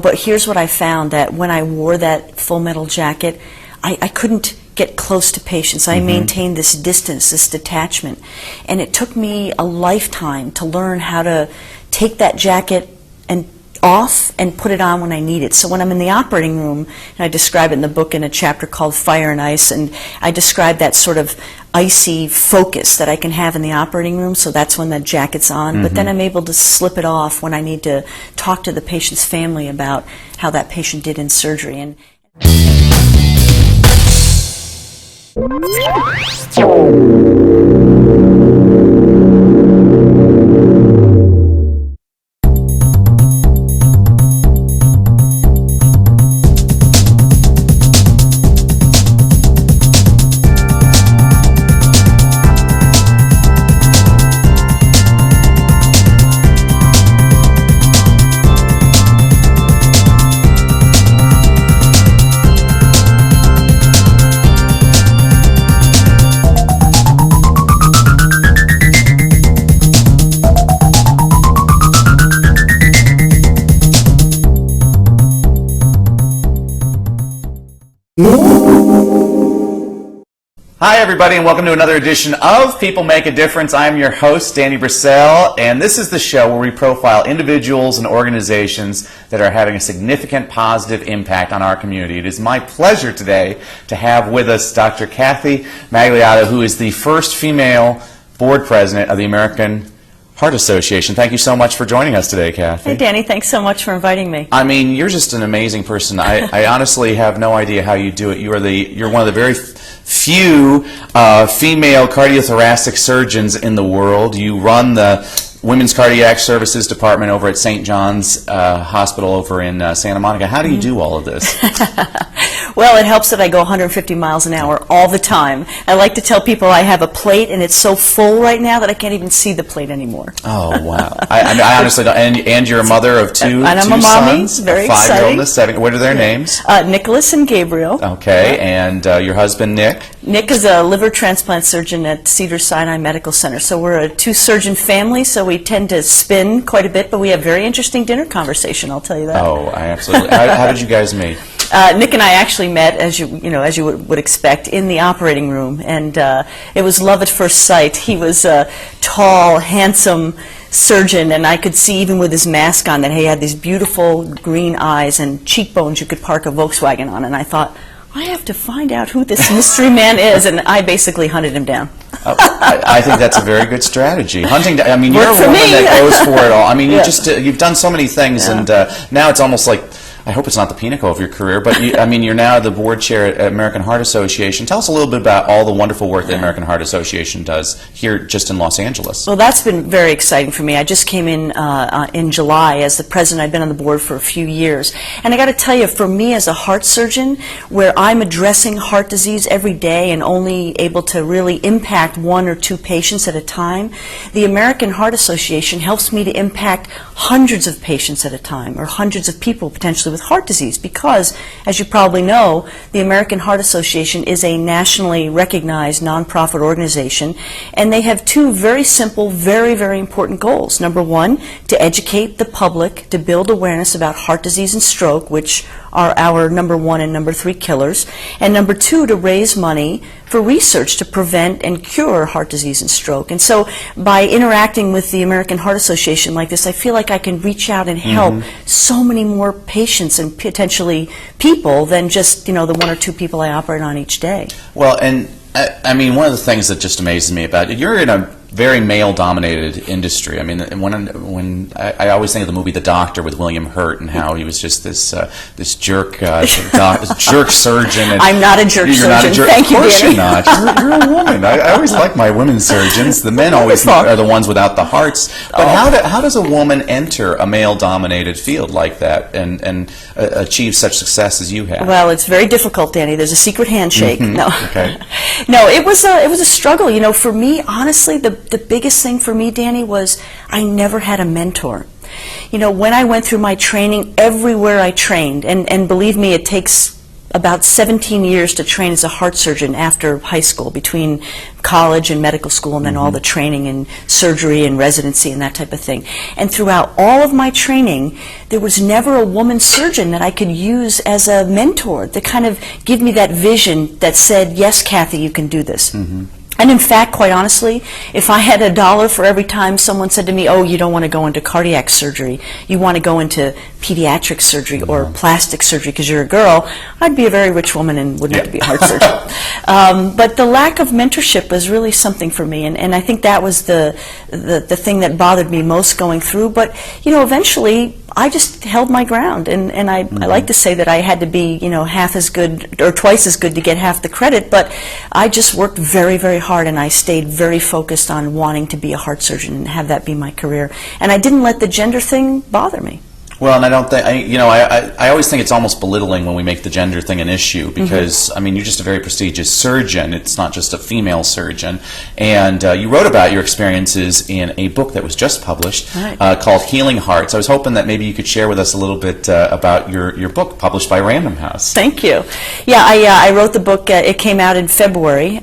But here's what I found, that when I wore that full metal jacket, I couldn't get close to patients. I maintained this distance, this detachment. And it took me a lifetime to learn how to take that jacket and off and put it on when I need it. So when I'm in the operating room, and I describe it in the book in a chapter called Fire and Ice, and I describe that sort of icy focus that I can have in the operating room, so that's when that jacket's on. But then I'm able to slip it off when I need to talk to the patient's family about how that patient did in surgery. And Hi everybody, and welcome to another edition of People Make a Difference. I'm your host, Danny Brassell, and this is the show where we profile individuals and organizations that are having a significant positive impact on our community. It is my pleasure today to have with us Dr. Kathy Magliato, who is the first female board president of the American Heart Association. Thank you so much for joining us today, Kathy. hey, Danny, thanks so much for inviting me. I mean, you're just an amazing person. I honestly have no idea how you do it. You're one of the very few female cardiothoracic surgeons in the world. You run the Women's Cardiac Services Department over at St. John's Hospital over in Santa Monica. How do you do all of this? Well, it helps that I go 150 miles an hour all the time. I like to tell people I have a plate, and it's so full right now that I can't even see the plate anymore. Oh, wow. I honestly don't. And you're a mother of two And I'm two a mommy. sons, Very a 5-year-old exciting. and a 7. What are their names? Nicholas and Gabriel. Okay, and your husband, Nick? Nick is a liver transplant surgeon at Cedars-Sinai Medical Center. So we're a two-surgeon family, so we tend to spin quite a bit, but we have very interesting dinner conversation, I'll tell you that. Oh, I absolutely. How did you guys meet? Nick and I actually met, as you would expect, in the operating room, and it was love at first sight. He was a tall, handsome surgeon, and I could see even with his mask on that he had these beautiful green eyes and cheekbones you could park a Volkswagen on, and I thought, I have to find out who this mystery man is, and I basically hunted him down. I think that's a very good strategy. Hunting, I mean, you're a Worked for woman me. that goes for it all. I mean, Yeah. you've done so many things, and now it's almost like, I hope it's not the pinnacle of your career, but I mean, you're now the board chair at American Heart Association. Tell us a little bit about all the wonderful work that American Heart Association does here just in Los Angeles. Well, that's been very exciting for me. I just came in July as the president. I've been on the board for a few years. And I got to tell you, for me as a heart surgeon, where I'm addressing heart disease every day and only able to really impact 1 or 2 patients at a time, the American Heart Association helps me to impact hundreds of patients at a time, or hundreds of people potentially with heart disease, because, as you probably know, the American Heart Association is a nationally recognized nonprofit organization, and they have 2 very simple, very, very important goals. Number 1, to educate the public, to build awareness about heart disease and stroke, which are our number 1 and number 3 killers, and number 2, to raise money for research to prevent and cure heart disease and stroke. And so by interacting with the American Heart Association like this, I feel like I can reach out and help so many more patients and potentially people than just, the 1 or 2 people I operate on each day. Well, and I mean, one of the things that just amazes me about it, you're in a very male-dominated industry. I mean, when I always think of the movie The Doctor with William Hurt and how he was just this jerk jerk surgeon. And I'm not a jerk surgeon. Not a jerk. Thank you, Danny. Of course Danny. you're not. You're a woman. I always like my women surgeons. The men always are the ones without the hearts. But how does a woman enter a male-dominated field like that and achieve such success as you have? Well, it's very difficult, Danny. There's a secret handshake. No, Okay. no, it was a struggle. For me, honestly, the biggest thing for me, Danny, was I never had a mentor. When I went through my training, everywhere I trained, and believe me, it takes about 17 years to train as a heart surgeon after high school, between college and medical school, and then all the training and surgery and residency and that type of thing. And throughout all of my training, there was never a woman surgeon that I could use as a mentor to kind of give me that vision that said, yes, Kathy, you can do this. And in fact, quite honestly, if I had $1 for every time someone said to me, oh, you don't want to go into cardiac surgery, you want to go into pediatric surgery or plastic surgery because you're a girl, I'd be a very rich woman and wouldn't have to be a heart surgeon. But the lack of mentorship was really something for me, and I think that was the thing that bothered me most going through. But, you know, eventually I just held my ground, and I like to say that I had to be, you know, half as good or twice as good to get half the credit, but I just worked very, very hard, and I stayed very focused on wanting to be a heart surgeon and have that be my career. And I didn't let the gender thing bother me. Well, and I don't think, I always think it's almost belittling when we make the gender thing an issue because, I mean, you're just a very prestigious surgeon. It's not just a female surgeon. And you wrote about your experiences in a book that was just published called Healing Hearts. I was hoping that maybe you could share with us a little bit about your book published by Random House. Thank you. Yeah, I wrote the book. It came out in February.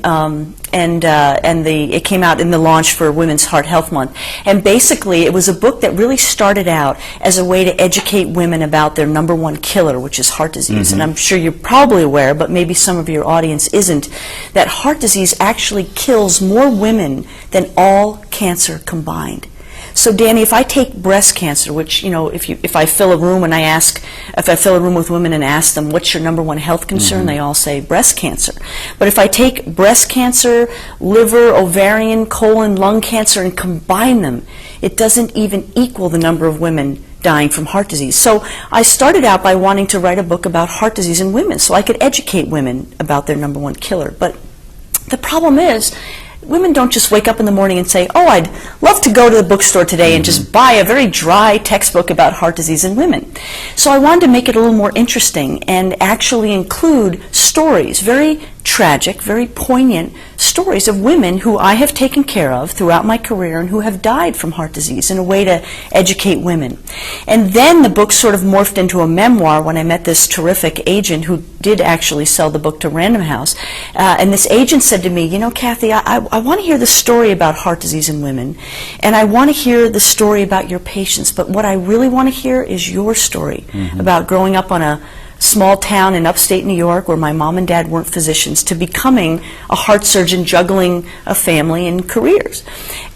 It came out in the launch for Women's Heart Health Month. And basically, it was a book that really started out as a way to educate women about their #1 killer, which is heart disease. And I'm sure you're probably aware, but maybe some of your audience isn't, that heart disease actually kills more women than all cancer combined. So, Danny, if I take breast cancer, which, you know, if I fill a room with women and ask them, what's your #1 health concern, they all say breast cancer. But if I take breast cancer, liver, ovarian, colon, lung cancer, and combine them, it doesn't even equal the number of women dying from heart disease. So I started out by wanting to write a book about heart disease in women so I could educate women about their #1 killer. But the problem is, women don't just wake up in the morning and say, oh, I'd love to go to the bookstore today and just buy a very dry textbook about heart disease in women. So I wanted to make it a little more interesting and actually include stories, very tragic, very poignant stories of women who I have taken care of throughout my career and who have died from heart disease in a way to educate women. And then the book sort of morphed into a memoir when I met this terrific agent who did actually sell the book to Random House. And this agent said to me, you know, Kathy, I want to hear the story about heart disease in women, and I want to hear the story about your patients, but what I really want to hear is your story about growing up on a small town in upstate New York where my mom and dad weren't physicians to becoming a heart surgeon juggling a family and careers.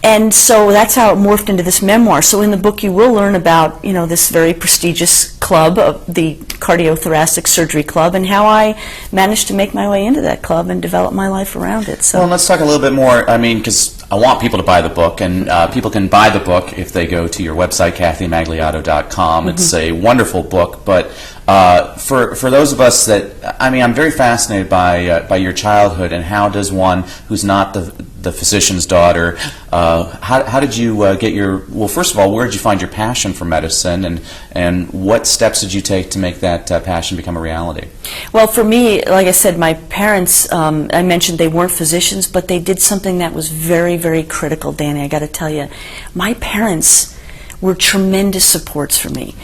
And so that's how it morphed into this memoir. So in the book you will learn about, you know, this very prestigious club, the Cardiothoracic Surgery Club, and how I managed to make my way into that club and develop my life around it. So well, let's talk a little bit more, I mean, because I want people to buy the book, and people can buy the book if they go to your website, KathyMagliato.com. It's a wonderful book, but for those of us that, I mean, I'm very fascinated by your childhood, and how does one who's not the physician's daughter, how did you get your, well, first of all, where did you find your passion for medicine, and what steps did you take to make that passion become a reality? Well, for me, like I said, my parents, I mentioned they weren't physicians, but they did something that was very, very critical, Danny, I got to tell you. My parents were tremendous supports for me.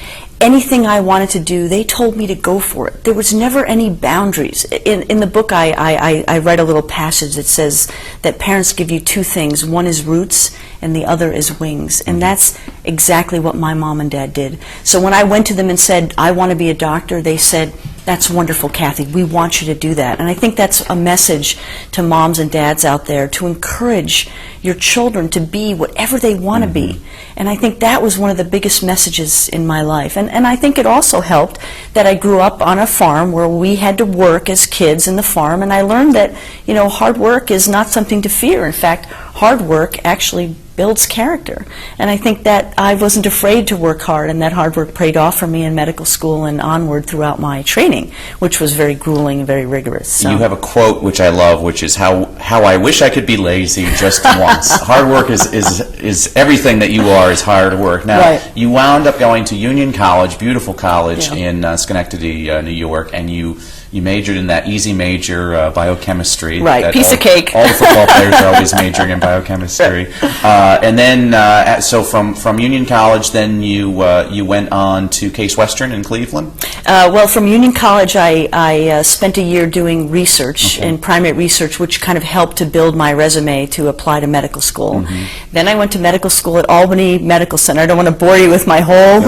Anything I wanted to do, they told me to go for it. There was never any boundaries. In the book, I write a little passage that says that parents give you two things. One is roots, and the other is wings. And that's exactly what my mom and dad did. So when I went to them and said, I want to be a doctor, they said, that's wonderful, Kathy. We want you to do that. And I think that's a message to moms and dads out there, to encourage your children to be whatever they want to be. And I think that was one of the biggest messages in my life. And I think it also helped that I grew up on a farm where we had to work as kids in the farm, and I learned that, you know, hard work is not something to fear. In fact, hard work actually builds character. And I think that I wasn't afraid to work hard, and that hard work paid off for me in medical school and onward throughout my training, which was very grueling and very rigorous. So. You have a quote which I love, which is how I wish I could be lazy just once. Hard work is everything that you are is hard work. Now, you wound up going to Union College, beautiful college in Schenectady, New York, and you you majored in that easy major, biochemistry. Right, that piece of cake. All the football players are always majoring in biochemistry. And then, so from Union College, then you went on to Case Western in Cleveland? Well, from Union College, I spent a year doing research and primate research, which kind of helped to build my resume to apply to medical school. Then I went to medical school at Albany Medical Center. I don't want to bore you with my whole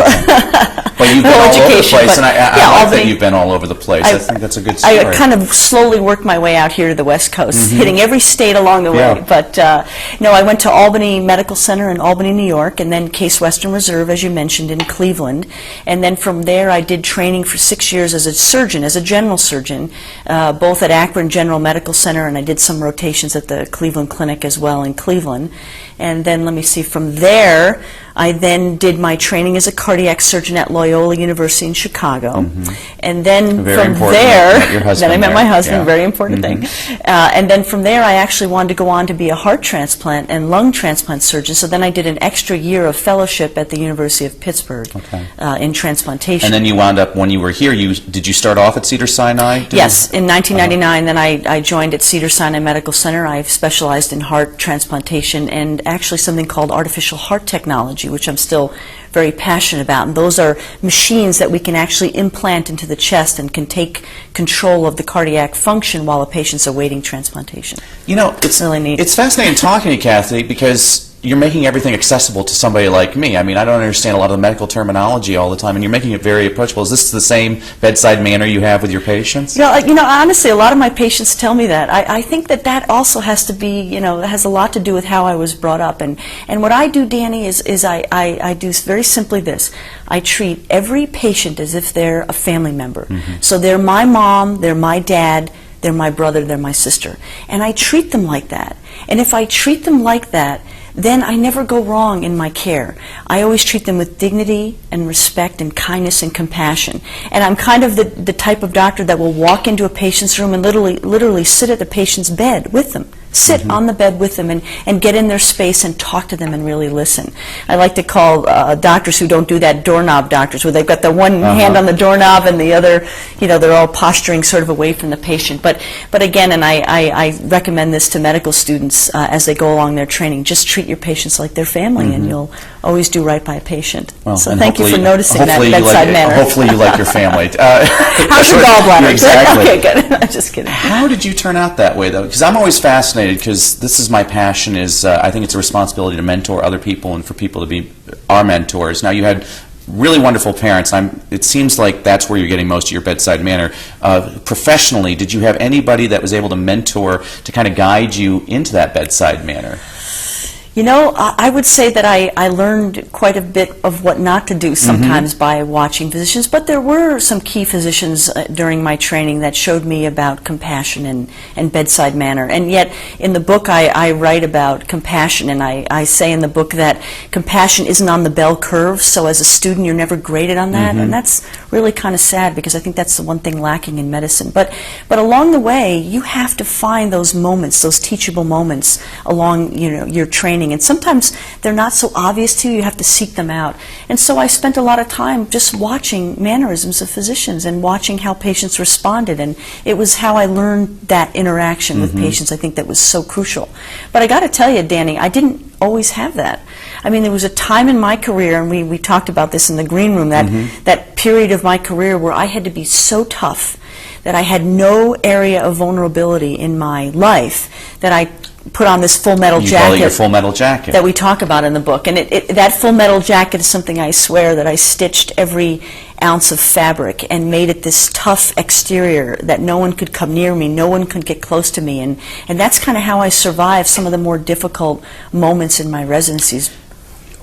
Well, you've been all over the place, and I like Albany, that you've been all over the place. I think that's a good story. I kind of slowly worked my way out here to the West Coast, hitting every state along the way. Yeah. But no, I went to Albany Medical Center in Albany, New York, and then Case Western Reserve, as you mentioned, in Cleveland. And then from there, I did training for 6 years as a surgeon, as a general surgeon, both at Akron General Medical Center, and I did some rotations at the Cleveland Clinic as well in Cleveland. And then, let me see, from there, I then did my training as a cardiac surgeon at Loyola University in Chicago. And then Very from important. there, Met your husband then I met there. my husband, Yeah. very important thing. And then from there, I actually wanted to go on to be a heart transplant and lung transplant surgeon. So then I did an extra year of fellowship at the University of Pittsburgh in transplantation. And then you wound up, when you were here, did you start off at Cedars-Sinai? Yes, in 1999, then I joined at Cedars-Sinai Medical Center. I've specialized in heart transplantation and actually something called artificial heart technology, which I'm still very passionate about. And those are machines that we can actually implant into the chest and can take control of the cardiac function while a patient's awaiting transplantation. You know, it's really neat. It's fascinating talking to you, Kathy, because you're making everything accessible to somebody like me. I mean, I don't understand a lot of the medical terminology all the time, and you're making it very approachable. Is this the same bedside manner you have with your patients? You know, honestly, a lot of my patients tell me that. I think that also has to be, has a lot to do with how I was brought up. And what I do, Danny, is I do very simply this. I treat every patient as if they're a family member. So they're my mom, they're my dad, they're my brother, they're my sister. And I treat them like that. And if I treat them like that, then I never go wrong in my care. I always treat them with dignity and respect and kindness and compassion. And I'm kind of the type of doctor that will walk into a patient's room and literally sit at the patient's bed with them. Sit on the bed with them and get in their space and talk to them and really listen. I like to call doctors who don't do that doorknob doctors, where they've got the one hand on the doorknob and the other, they're all posturing sort of away from the patient. But again, and I recommend this to medical students as they go along their training, just treat your patients like their family and you'll always do right by a patient. Well, so thank you for noticing that you bedside manner. Hopefully you like your family. How's your gallbladder? Exactly. Okay, good. I'm just kidding. How did you turn out that way, though? Because I'm always fascinated, because this is my passion, I think it's a responsibility to mentor other people and for people to be our mentors. Now, you had really wonderful parents. It seems like that's where you're getting most of your bedside manner. Professionally, did you have anybody that was able to mentor, to kind of guide you into that bedside manner? I would say that I learned quite a bit of what not to do sometimes by watching physicians, but there were some key physicians during my training that showed me about compassion and bedside manner. And yet, in the book, I write about compassion, and I say in the book that compassion isn't on the bell curve, so as a student, you're never graded on that, and that's really kind of sad, because I think that's the one thing lacking in medicine. But along the way, you have to find those moments, those teachable moments along your training. And sometimes they're not so obvious to you. You have to seek them out. And so I spent a lot of time just watching mannerisms of physicians and watching how patients responded. And it was how I learned that interaction with patients, I think, that was so crucial. But I got to tell you, Danny, I didn't always have that. I mean, there was a time in my career, and we talked about this in the green room, that period of my career where I had to be so tough that I had no area of vulnerability in my life, that I put on this full metal jacket. You call it your full metal jacket. That we talk about in the book. And that full metal jacket is something, I swear, that I stitched every ounce of fabric and made it this tough exterior that no one could come near me, no one could get close to me. And that's kind of how I survived some of the more difficult moments in my residencies.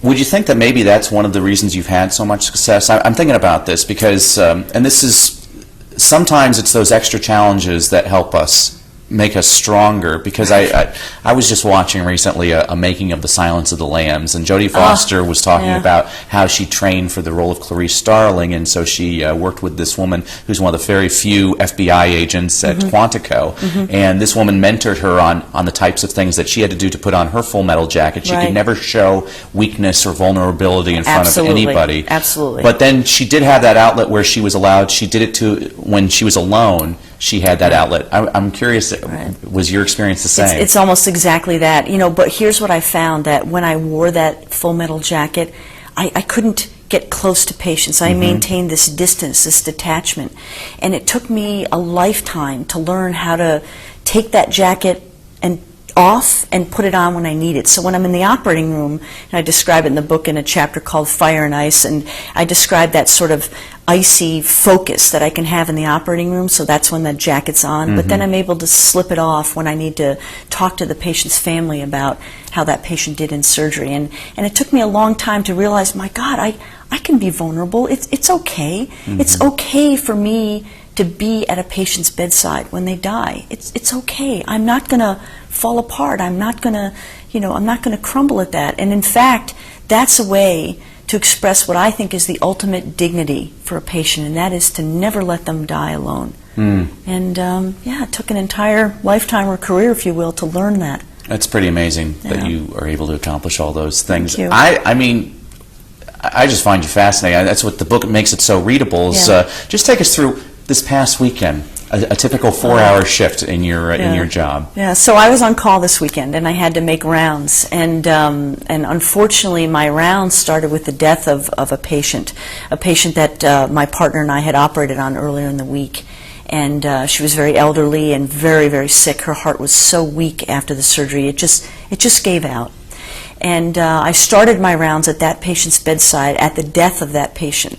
Would you think that maybe that's one of the reasons you've had so much success? I'm thinking about this because, and this is, sometimes it's those extra challenges that help us, make us stronger, because I was just watching recently a making of The Silence of the Lambs, and Jodie Foster was talking about how she trained for the role of Clarice Starling, and so she worked with this woman who's one of the very few FBI agents at Quantico, and this woman mentored her on the types of things that she had to do to put on her full metal jacket. She could never show weakness or vulnerability in front of anybody. Absolutely. But then she did have that outlet where she was allowed, she did it when she was alone, she had that outlet. I'm curious, was your experience the same? It's almost exactly that, but here's what I found, that when I wore that full metal jacket, I couldn't get close to patients. I maintained this distance, this detachment, and it took me a lifetime to learn how to take that jacket and off and put it on when I need it. So when I'm in the operating room, and I describe it in the book in a chapter called Fire and Ice, and I describe that sort of icy focus that I can have in the operating room, so that's when the jacket's on, but then I'm able to slip it off when I need to talk to the patient's family about how that patient did in surgery. And it took me a long time to realize, my God, I can be vulnerable. It's okay. It's okay for me to be at a patient's bedside when they die. It's okay. I'm not going to fall apart. I'm not going to, I'm not going to crumble at that. And in fact, that's a way to express what I think is the ultimate dignity for a patient, and that is to never let them die alone. And it took an entire lifetime or career, if you will, to learn that. That's pretty amazing that you are able to accomplish all those things. Thank you. I mean, I just find you fascinating. That's what the book makes it so readable. Is, just take us through this past weekend, a typical 4-hour shift in your job. Yeah, so I was on call this weekend, and I had to make rounds, and unfortunately my rounds started with the death of a patient that my partner and I had operated on earlier in the week. And she was very elderly and very, very sick. Her heart was so weak after the surgery, it just gave out. And I started my rounds at that patient's bedside at the death of that patient.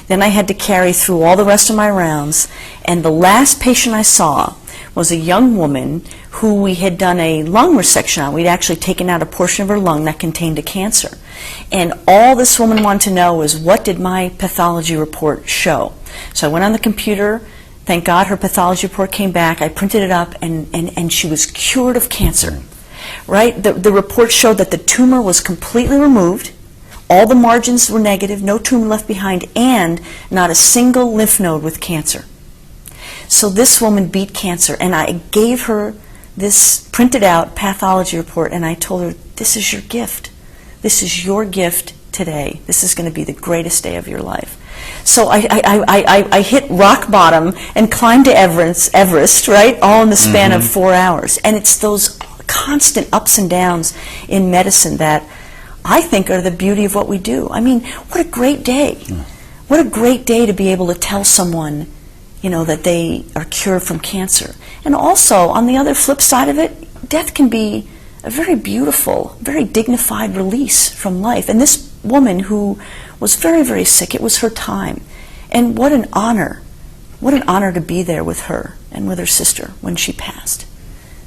Then I had to carry through all the rest of my rounds, and the last patient I saw was a young woman who we had done a lung resection on. We'd actually taken out a portion of her lung that contained a cancer. And all this woman wanted to know was, what did my pathology report show? So I went on the computer. Thank God her pathology report came back. I printed it up, and she was cured of cancer. Right? The report showed that the tumor was completely removed. All the margins were negative, no tumor left behind, and not a single lymph node with cancer. So this woman beat cancer, and I gave her this printed out pathology report, and I told her, this is your gift. This is your gift today. This is going to be the greatest day of your life. So I hit rock bottom and climbed to Everest, right, all in the span of 4 hours. And it's those constant ups and downs in medicine that I think are the beauty of what we do. I mean, what a great day. What a great day to be able to tell someone, that they are cured from cancer. And also, on the other flip side of it, death can be a very beautiful, very dignified release from life. And this woman who was very, very sick, it was her time. And what an honor to be there with her and with her sister when she passed.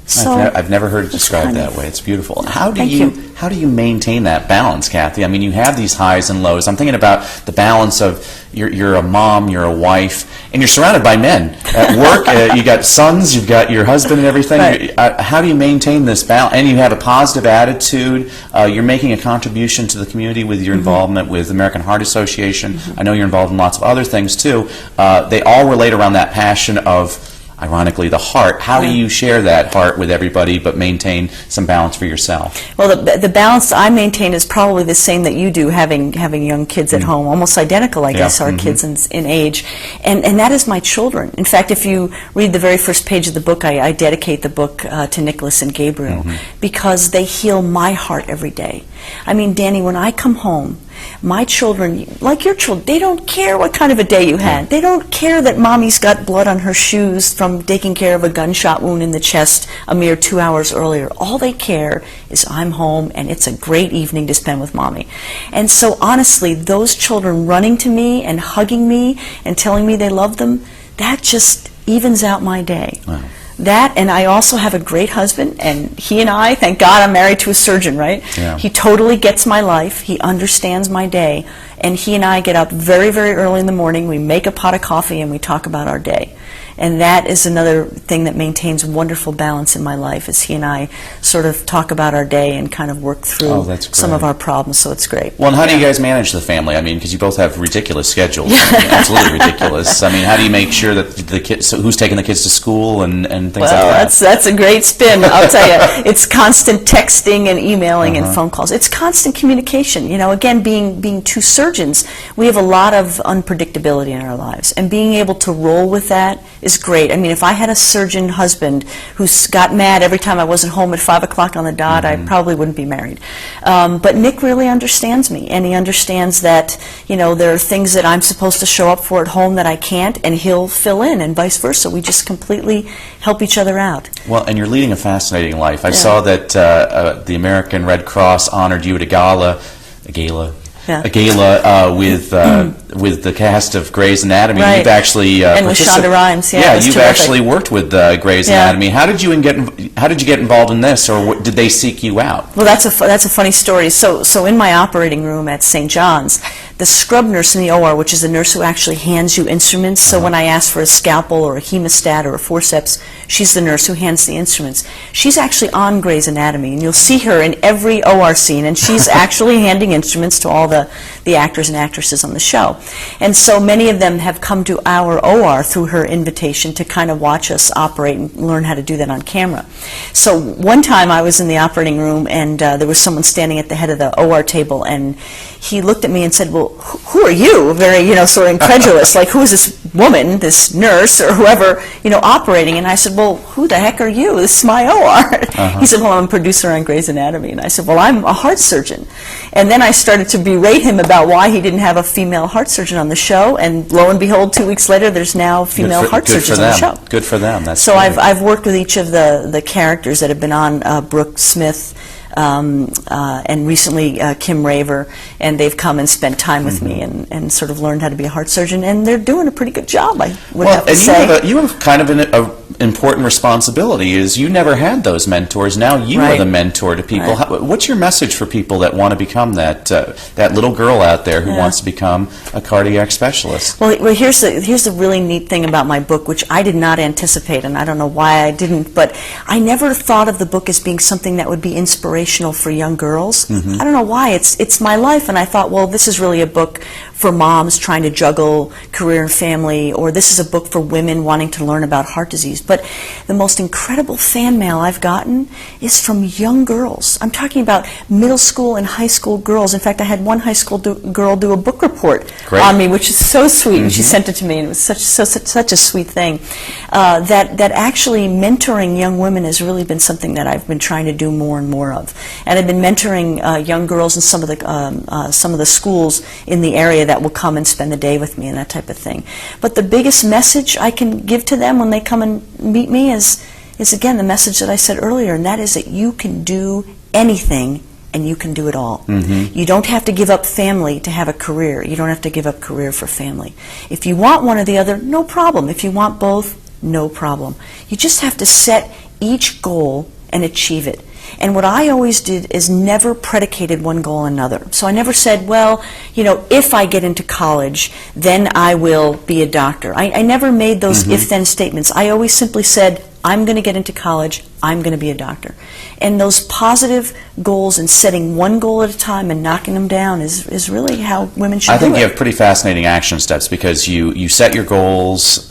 So I've never heard it described that way. It's beautiful. How do you maintain that balance, Kathy? I mean, you have these highs and lows. I'm thinking about the balance of you're a mom, you're a wife, and you're surrounded by men. At work, you got sons, you've got your husband and everything. Right. How do you maintain this balance? And you have a positive attitude. You're making a contribution to the community with your involvement with the American Heart Association. I know you're involved in lots of other things too. They all relate around that passion of, ironically, the heart. How do you share that heart with everybody but maintain some balance for yourself? Well, the balance I maintain is probably the same that you do, having young kids at home, almost identical, I guess, our kids in age. And that is my children. In fact, if you read the very first page of the book, I dedicate the book to Nicholas and Gabriel because they heal my heart every day. I mean, Danny, when I come home, my children, like your children, they don't care what kind of a day you had. They don't care that mommy's got blood on her shoes from taking care of a gunshot wound in the chest a mere 2 hours earlier. All they care is I'm home and it's a great evening to spend with mommy. And so honestly, those children running to me and hugging me and telling me they love them, that just evens out my day. Wow. That, and I also have a great husband, and he and I, thank God I'm married to a surgeon, right? Yeah. He totally gets my life. He understands my day. And he and I get up very, very early in the morning. We make a pot of coffee, and we talk about our day. And that is another thing that maintains wonderful balance in my life, is he and I sort of talk about our day and kind of work through some of our problems, so it's great. Well, and how do you guys manage the family? I mean, because you both have ridiculous schedules. I mean, absolutely ridiculous. I mean, how do you make sure that the kids, so who's taking the kids to school and things like that? Well, that's a great spin, I'll tell you. It's constant texting and emailing and phone calls. It's constant communication. You know, again, being two surgeons, surgeons, we have a lot of unpredictability in our lives, and being able to roll with that is great. I mean, if I had a surgeon husband who got mad every time I wasn't home at 5 o'clock on the dot, I probably wouldn't be married. But Nick really understands me, and he understands that, you know, there are things that I'm supposed to show up for at home that I can't, and he'll fill in, and vice versa. We just completely help each other out. Well, and you're leading a fascinating life. I saw that the American Red Cross honored you at a gala with the cast of Grey's Anatomy. Right. You've actually and with Shonda Rhimes. Yeah, you've actually worked with Grey's Anatomy. How did you get involved in this, or did they seek you out? Well, that's a funny story. So in my operating room at St. John's, the scrub nurse in the OR, which is the nurse who actually hands you instruments, so when I ask for a scalpel or a hemostat or a forceps, she's the nurse who hands the instruments. She's actually on Grey's Anatomy, and you'll see her in every OR scene, and she's actually handing instruments to all the actors and actresses on the show. And so many of them have come to our OR through her invitation to kind of watch us operate and learn how to do that on camera. So one time I was in the operating room, and there was someone standing at the head of the OR table, and he looked at me and said, "Well, who are you?" Very, you know, sort of incredulous, like, who is this woman, this nurse, or whoever, you know, operating? And I said, "Well, who the heck are you? This is my OR." He said, "Well, I'm a producer on Grey's Anatomy." And I said, "Well, I'm a heart surgeon." And then I started to berate him about why he didn't have a female heart surgeon on the show, and lo and behold, 2 weeks later, there's now female heart surgeons on the show. Good for them. That's so I've worked with each of the characters that have been on, Brooke Smith, and recently Kim Raver, and they've come and spent time with me and sort of learned how to be a heart surgeon, and they're doing a pretty good job, I would have to say. You have kind of an important responsibility, is you never had those mentors. Now you are the mentor to people. What's your message for people that want to become that little girl out there who wants to become a cardiac specialist? Well, here's the really neat thing about my book, which I did not anticipate, and I don't know why I didn't, but I never thought of the book as being something that would be inspirational for young girls. I don't know why. It's my life, and I thought, well, this is really a book for moms trying to juggle career and family, or this is a book for women wanting to learn about heart disease. But the most incredible fan mail I've gotten is from young girls. I'm talking about middle school and high school girls. In fact, I had one high school girl do a book report on me, which is so sweet. And she sent it to me, and it was such a sweet thing. That actually mentoring young women has really been something that I've been trying to do more and more of. And I've been mentoring young girls in some of the schools in the area that will come and spend the day with me and that type of thing. But the biggest message I can give to them when they come and meet me is again the message that I said earlier, and that is that you can do anything and you can do it all. You don't have to give up family to have a career. You don't have to give up career for family. If you want one or the other, no problem. If you want both, no problem. You just have to set each goal and achieve it. And what I always did is never predicated one goal on another. So I never said, well, you know, if I get into college, then I will be a doctor. I never made those if-then statements. I always simply said, I'm going to get into college, I'm going to be a doctor. And those positive goals and setting one goal at a time and knocking them down is really how women should do it. I think you have pretty fascinating action steps, because you set your goals,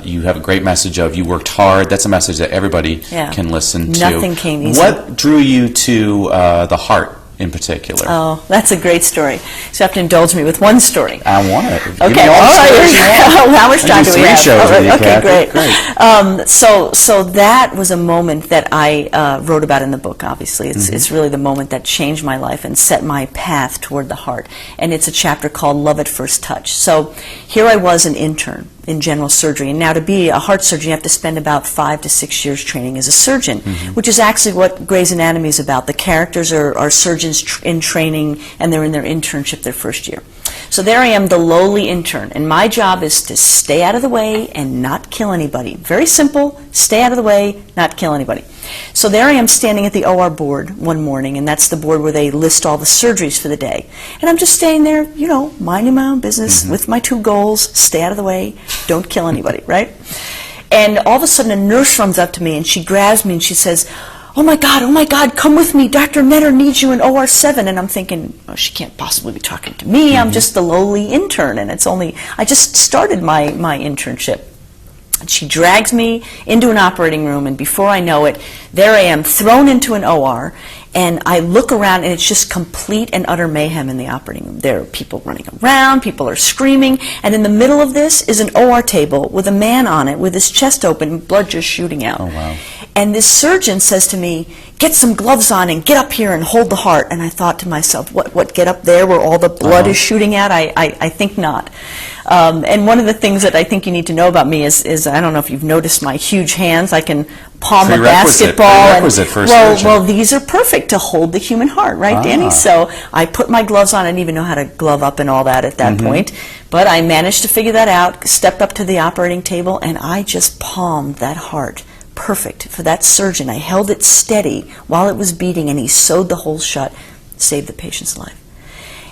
you have a great message of you worked hard. That's a message that everybody can listen to. Nothing came easy. What drew you to the heart in particular? Oh, that's a great story. So you have to indulge me with one story. I want it. Okay. How much time do we have? Shows with you, okay, Kathy. great. So that was a moment that I wrote about in the book, obviously. It's really the moment that changed my life and set my path toward the heart. And it's a chapter called Love at First Touch. So here I was, an intern in general surgery. And now to be a heart surgeon, you have to spend about 5 to 6 years training as a surgeon, which is actually what Grey's Anatomy is about. The characters are surgeons in training, and they're in their internship their first year. So there I am, the lowly intern, and my job is to stay out of the way and not kill anybody. Very simple, stay out of the way, not kill anybody. So there I am standing at the OR board one morning, and that's the board where they list all the surgeries for the day. And I'm just staying there, you know, minding my own business with my 2 goals, stay out of the way, don't kill anybody, right? And all of a sudden a nurse runs up to me, and she grabs me and she says, oh my God, come with me. Dr. Netter needs you in OR 7. And I'm thinking, oh, she can't possibly be talking to me. I'm just the lowly intern, and I just started my internship. And she drags me into an operating room, and before I know it, there I am thrown into an OR, and I look around, and it's just complete and utter mayhem in the operating room. There are people running around, people are screaming, and in the middle of this is an OR table with a man on it with his chest open and blood just shooting out. Oh, wow. And this surgeon says to me, "Get some gloves on and get up here and hold the heart." And I thought to myself, what get up there where all the blood is shooting out? I think not. And one of the things that I think you need to know about me is I don't know if you've noticed my huge hands. I can palm a basketball. Prerequisite for a surgeon. Well, these are perfect to hold the human heart, right, Danny? So I put my gloves on. I didn't even know how to glove up and all that at that point. But I managed to figure that out, stepped up to the operating table, and I just palmed that heart. Perfect for that surgeon. I held it steady while it was beating, and he sewed the hole shut, saved the patient's life.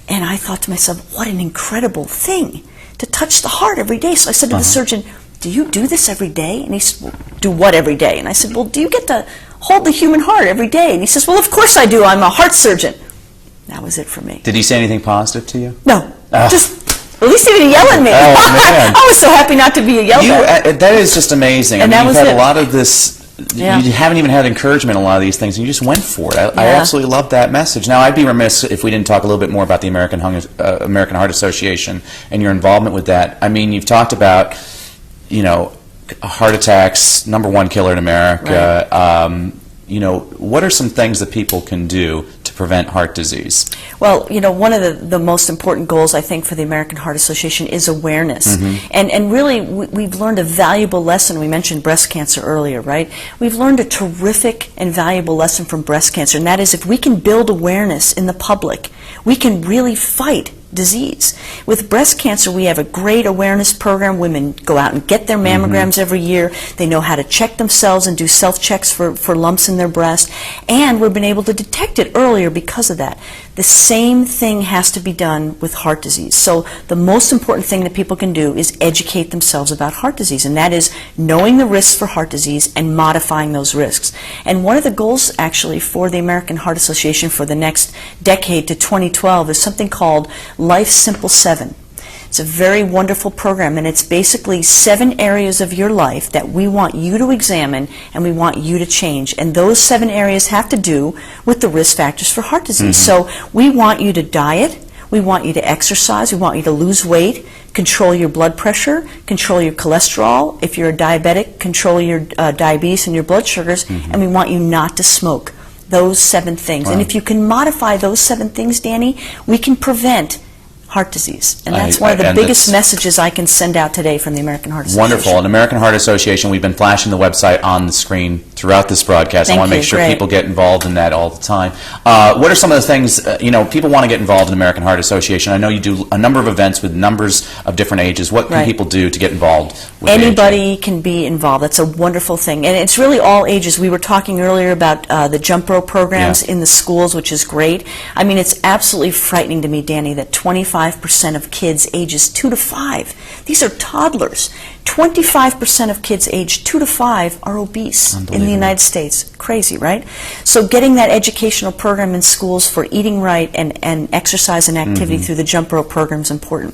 And I thought to myself, what an incredible thing to touch the heart every day. So I said to the surgeon, "Do you do this every day?" And he said, "Well, do what every day?" And I said, "Well, do you get to hold the human heart every day?" And he says, "Well, of course I do. I'm a heart surgeon." That was it for me. Did he say anything positive to you? No, just... At least he didn't yell at me. Oh, man. I was so happy not to be yelled at. That is just amazing. And I mean, that was you've had it. a lot of this. Yeah. You haven't even had encouragement in a lot of these things, and you just went for it. I absolutely love that message. Now, I'd be remiss if we didn't talk a little bit more about the American Heart Association and your involvement with that. I mean, you've talked about, heart attacks, #1 killer in America. Right. What are some things that people can do to prevent heart disease? Well, one of the most important goals, I think, for the American Heart Association is awareness. And really, we've learned a valuable lesson. We mentioned breast cancer earlier, right? We've learned a terrific and valuable lesson from breast cancer, and that is if we can build awareness in the public, we can really fight disease. With breast cancer, we have a great awareness program. Women go out and get their mammograms every year. They know how to check themselves and do self-checks for lumps in their breast. And we've been able to detect it earlier because of that. The same thing has to be done with heart disease. So the most important thing that people can do is educate themselves about heart disease, and that is knowing the risks for heart disease and modifying those risks. And one of the goals, actually, for the American Heart Association for the next decade to 2012 is something called Life Simple 7. It's a very wonderful program, and it's basically 7 areas of your life that we want you to examine and we want you to change. And those 7 areas have to do with the risk factors for heart disease. So we want you to diet, we want you to exercise, we want you to lose weight, control your blood pressure, control your cholesterol. If you're a diabetic, control your diabetes and your blood sugars, and we want you not to smoke. Those 7 things. Wow. And if you can modify those 7 things, Danny, we can prevent heart disease. And that's one of the biggest messages I can send out today from the American Heart Association. Wonderful. And American Heart Association, we've been flashing the website on the screen throughout this broadcast. I want to make sure people get involved in that all the time. What are some of the things, people want to get involved in American Heart Association. I know you do a number of events with numbers of different ages. What can people do to get involved with Anybody can be involved. That's a wonderful thing. And it's really all ages. We were talking earlier about the jump rope programs in the schools, which is great. I mean, it's absolutely frightening to me, Danny, that 25% of kids ages 2 to 5, these are toddlers. 25% of kids aged 2 to 5 are obese in the United States. Crazy, right? So getting that educational program in schools for eating right and exercise and activity through the jump rope program is important.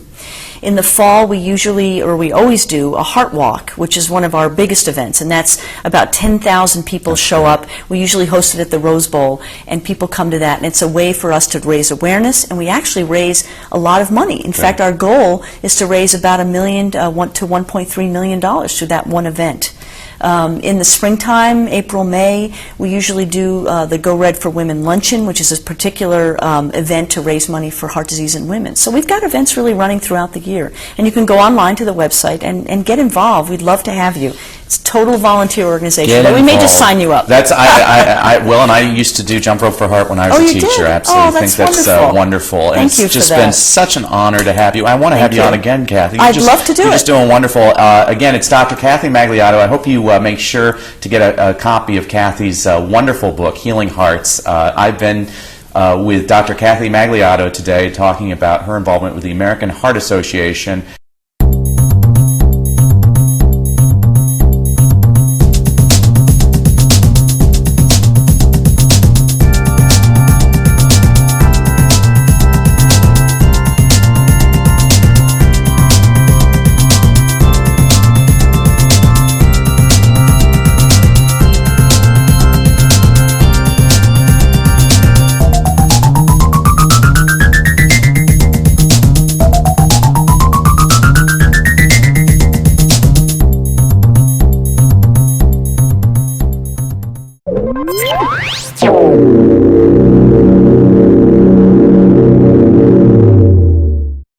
In the fall, we always do a heart walk, which is one of our biggest events, and that's about 10,000 people show up. We usually host it at the Rose Bowl, and people come to that, and it's a way for us to raise awareness, and we actually raise a lot of money. In fact, our goal is to raise about $1 million to $1.3 million through that one event. In the springtime, April, May, we usually do the Go Red for Women Luncheon, which is a particular event to raise money for heart disease in women. So we've got events really running throughout the year. And you can go online to the website and get involved. We'd love to have you. It's a total volunteer organization, but we may just sign you up. That's I will, and I used to do jump rope for heart when I was a teacher. Did? Absolutely, that's think that's wonderful. And Thank you it's just for that. been such an honor to have you. I want to have you on again, Kathy. I'd love to do it. You're just doing wonderful. Again, it's Dr. Kathy Magliato. I hope you make sure to get a copy of Kathy's wonderful book, Healing Hearts. I've been with Dr. Kathy Magliato today talking about her involvement with the American Heart Association